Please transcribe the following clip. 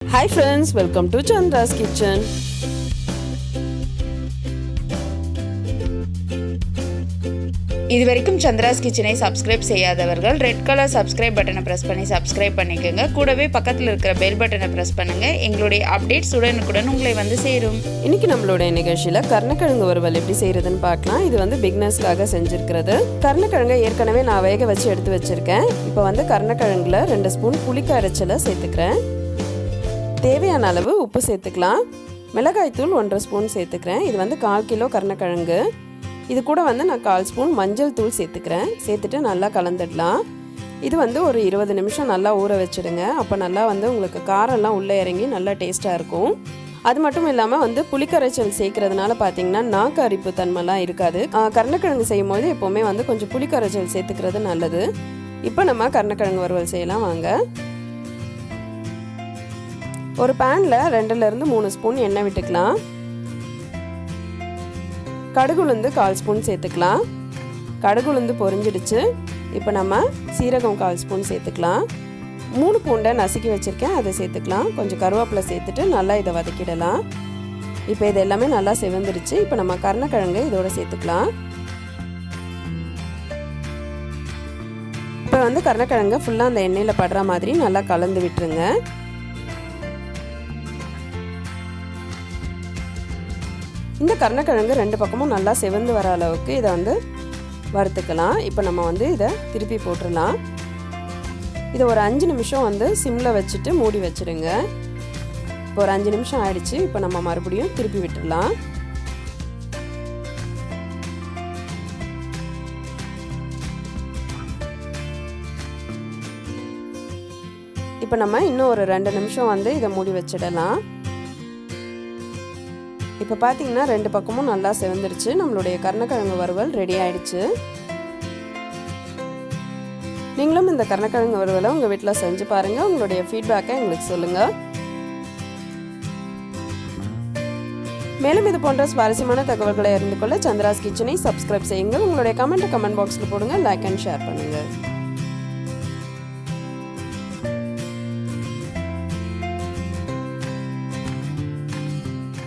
Hi friends, welcome to Chandra's kitchen. இதுவரைக்கும் சந்திராஸ் கிச்சனை subscribe செய்யாதவர்கள் ரெட் கலர் சப்ஸ்கிரைப் பட்டனை பிரஸ் பண்ணி சப்ஸ்கிரைப் பண்ணிக்கோங்க. கூடவே பக்கத்தில் இருக்கிற பெல் பட்டனை பிரஸ் பண்ணுங்க. எங்களுடைய அப்டேட்ஸ் உடனுக்குடன் உங்களை வந்து சேரும். இன்னைக்கு நம்மளுடைய நிகழ்ச்சியில கருணக்கிழங்கு வறுவல் எப்படி செய்யறதுன்னு பார்க்கலாம். இது வந்து பிகினர்ஸ்க்காக செஞ்சிருக்கிறது. கருணக்கிழங்கை ஏற்கனவே நான் வேக வச்சு எடுத்து வச்சிருக்கேன். இப்போ வந்து கருணக்கிழங்குல 2 ஸ்பூன் புளி கரைச்சலை சேர்த்துக்கிறேன். தேவையான அளவு உப்பு சேர்த்துக்கலாம். மிளகாய்த்தூள் 1.5 ஸ்பூன் சேர்த்துக்கிறேன். இது வந்து 1/4 கிலோ கருணக்கிழங்கு. இது கூட வந்து நான் 1/4 ஸ்பூன் மஞ்சள் தூள் சேர்த்துக்கிறேன். சேர்த்துட்டு நல்லா கலந்துடலாம். இது வந்து ஒரு 20 நிமிஷம் நல்லா ஊற வச்சுடுங்க. அப்போ நல்லா வந்து உங்களுக்கு காரம்லாம் உள்ளே இறங்கி நல்லா டேஸ்ட்டாக இருக்கும். அது மட்டும் இல்லாமல் வந்து புளிக்கரைச்சல் சேர்க்கறதுனால பார்த்தீங்கன்னா நாக்கு அரிப்பு தன்மைலாம் இருக்காது. கருணக்கிழங்கு செய்யும் போது எப்போவுமே வந்து கொஞ்சம் புளிக்கரைச்சல் சேர்த்துக்கிறது நல்லது. இப்போ நம்ம கருணக்கிழங்கு வறுவல் செய்யலாம் வாங்க. ஒரு பேனில் 2லேருந்து 3 ஸ்பூன் எண்ணெய் விட்டுக்கலாம். கடுகுளுந்து 1/4 ஸ்பூன் சேர்த்துக்கலாம். கடுகுளுந்து பொரிஞ்சிடுச்சு. இப்போ நம்ம சீரகம் 1/4 ஸ்பூன் சேர்த்துக்கலாம். 3 பூண்டை நசுக்கி வச்சுருக்கேன், அதை சேர்த்துக்கலாம். கொஞ்சம் கருவேப்பிலை சேர்த்துட்டு நல்லா இதை வதக்கிடலாம். இப்போ இது எல்லாமே நல்லா செவந்துடுச்சு. இப்போ நம்ம கருணக்கிழங்கு இதோட சேர்த்துக்கலாம். இப்போ வந்து கருணக்கிழங்கு ஃபுல்லாக அந்த எண்ணெயில் படுற மாதிரி நல்லா கலந்து விட்டுருங்க. இந்த கருணக்கிழங்கு 2 பக்கமும் நல்லா செவந்து வர அளவுக்கு இதை வந்து வறுத்துக்கலாம். இப்போ நம்ம வந்து இதை திருப்பி போட்டுடலாம். இதை ஒரு 5 நிமிஷம் வந்து சிம்மில் வச்சுட்டு மூடி வச்சுடுங்க. இப்போ ஒரு 5 நிமிஷம் ஆயிடுச்சு. இப்போ நம்ம மறுபடியும் திருப்பி விட்டுடலாம். இப்போ நம்ம இன்னும் ஒரு 2 நிமிஷம் வந்து இதை மூடி வச்சிடலாம். இப்போ பார்த்தீங்கன்னா 2 பக்கமும் நல்லா செவந்துருச்சு. நம்மளுடைய கருணக்கிழங்கு வறுவல் ரெடி ஆயிடுச்சு. நீங்களும் இந்த கருணக்கிழங்கு வறுவலை உங்கள் வீட்டில் செஞ்சு பாருங்கள். உங்களுடைய ஃபீட்பேக்கை எங்களுக்கு சொல்லுங்கள். மேலும் இது போன்ற சுவாரஸ்யமான தகவல்களை அறிந்து கொள்ள சந்திராஸ் கிச்சனை சப்ஸ்கிரைப் செய்யுங்கள். உங்களுடைய கமெண்ட் பாக்ஸில் போடுங்க. லைக் அண்ட் ஷேர் பண்ணுங்கள்.